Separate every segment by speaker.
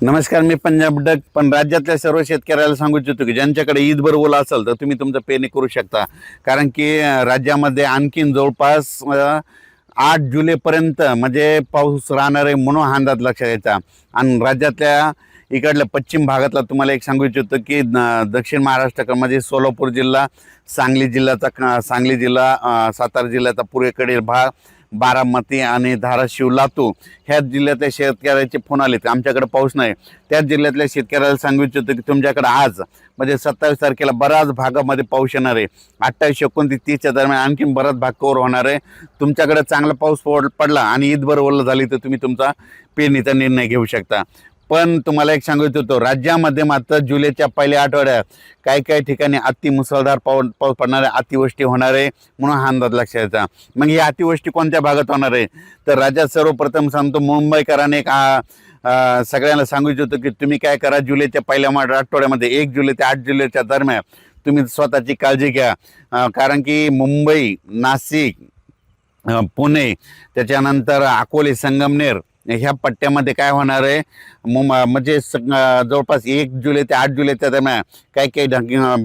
Speaker 1: नमस्कार, मी पंजाब डक. पण राज्यातल्या सर्व शेतकऱ्याला सांगू इच्छितो की ज्यांच्याकडे ईदभर ओला असेल तर तुम्ही तुमचं पेरणी करू शकता. कारण की राज्यामध्ये आणखीन जवळपास 8 जुलैपर्यंत म्हणजे पाऊस राहणार आहे म्हणून हा अंदाज लक्षात घ्यायचा. आणि राज्यातल्या इकडल्या पश्चिम भागातला तुम्हाला एक सांगू इच्छितो की दक्षिण महाराष्ट्रामध्ये सोलापूर जिल्हा, सांगली जिल्हा, सातारा जिल्ह्याचा पूर्वेकडील भाग, बारामती आणि धाराशिव, लातूर ह्या जिल्ह्यातल्या शेतकऱ्याचे फोन आलेत आमच्याकडे पाऊस नाही. त्याच जिल्ह्यातल्या शेतकऱ्याला सांगू इच्छितो की तुमच्याकडे आज म्हणजे 27 तारखेला बऱ्याच भागामध्ये पाऊस येणार आहे. 28, 29, 30च्या दरम्यान आणखीन बराच भाग कव्हर होणार आहे. तुमच्याकडे चांगला पाऊस पडला आणि ईदभर ओलं झाली तर तुम्ही तुमचा पेरणीचा निर्णय घेऊ शकता. पण तुम्हाला एक सांगू इच्छितो, राज्यामध्ये मात्र जुलैच्या पहिल्या आठवड्यात काही काही ठिकाणी मुसळधार पाऊस पडणार आहे, अतिवृष्टी होणार आहे म्हणून हा अंदाज लक्षात घ्यायचा. मग ही अतिवृष्टी कोणत्या भागात होणार आहे तर राज्यात सर्वप्रथम सांगतो मुंबईकरांनी एक सगळ्यांना सांगू इच्छितो की तुम्ही काय करा, जुलैच्या पहिल्या आठवड्यामध्ये 1 जुलै ते 8 जुलैच्या दरम्यान तुम्ही स्वतःची काळजी घ्या. कारण की मुंबई, नाशिक, पुणे, त्याच्यानंतर अकोले, संगमनेर ह्या पट्ट्यामध्ये काय होणार आहे म्हणजे जवळपास 1 जुलै ते 8 जुलैच्या दरम्यान काही काही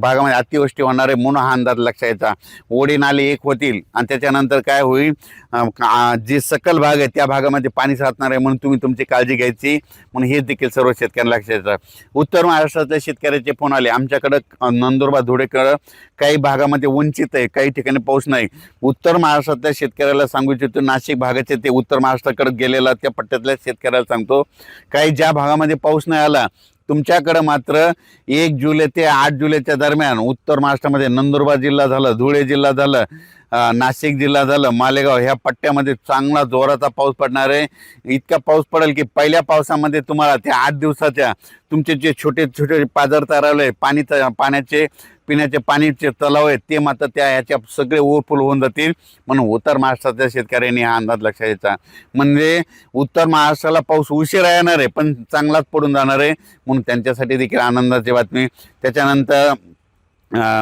Speaker 1: भागामध्ये अतिवृष्टी होणार आहे म्हणून हा अंदाज लक्षात घ्यायचा. ओढे नाले एक होतील आणि त्याच्यानंतर काय होईल, जे सकल भाग आहे त्या भागामध्ये पाणी साचणार आहे म्हणून तुम्ही तुमची काळजी घ्यायची म्हणून हे देखील सर्व शेतकऱ्यांना लक्षात घ्यायचं. उत्तर महाराष्ट्रातल्या शेतकऱ्याचे फोन आले आमच्याकडं नंदुरबार, धुळेकडं काही भागामध्ये वंचित आहे, काही ठिकाणी पाऊस नाही. उत्तर महाराष्ट्रातल्या शेतकऱ्याला सांगू इच्छितो, नाशिक भागाचे ते उत्तर महाराष्ट्राकडे गेलेला त्या पट्ट्यातल्या शेतकऱ्याला सांगतो, काही ज्या भागामध्ये पाऊस नाही आला तुमच्याकडं मात्र 1 जुलै ते 8 जुलैच्या दरम्यान उत्तर महाराष्ट्रामध्ये नंदुरबार जिल्हा झालं, धुळे जिल्हा झालं, नाशिक जिल्हा झालं, मालेगाव ह्या पट्ट्यामध्ये चांगला जोराचा पाऊस पडणार आहे. इतका पाऊस पडेल की पहिल्या पावसामध्ये तुम्हाला त्या 8 दिवसाच्या तुमचे जे छोटे छोटे पाझर तयारवले पाण्याचे पिण्याचे पाणीचे तलाव आहेत ते मात्र त्या ह्याच्या सगळे ओव्हरफुल होऊन जातील म्हणून उत्तर महाराष्ट्राच्या शेतकऱ्यांनी हा अंदाज लक्षात घ्यायचा. म्हणजे उत्तर महाराष्ट्राला पाऊस उशिरा येणार आहे पण चांगलाच पडून जाणार आहे म्हणून त्यांच्यासाठी देखील आनंदाची बातमी. त्याच्यानंतर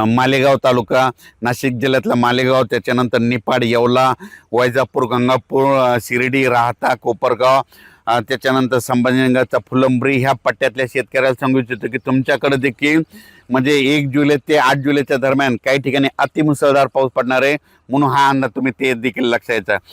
Speaker 1: मालेगाव तालुका, नाशिक जिल्ह्यातला मालेगाव, त्याच्यानंतर निपाड, येवला, वैजापूर, गंगापूर, शिर्डी, राहता, कोपरगाव, त्याच्यानंतर संभाजीनगरचा फुलंब्री ह्या पट्ट्यातल्या शेतकऱ्याला सांगू इच्छितो की तुमच्याकडे देखील म्हणजे 1 जुलै ते 8 जुलैच्या दरम्यान काही ठिकाणी अतिमुसळधार पाऊस पडणार आहे म्हणून हा अंदाज तुम्ही ते देखील लक्षात घ्यायचा.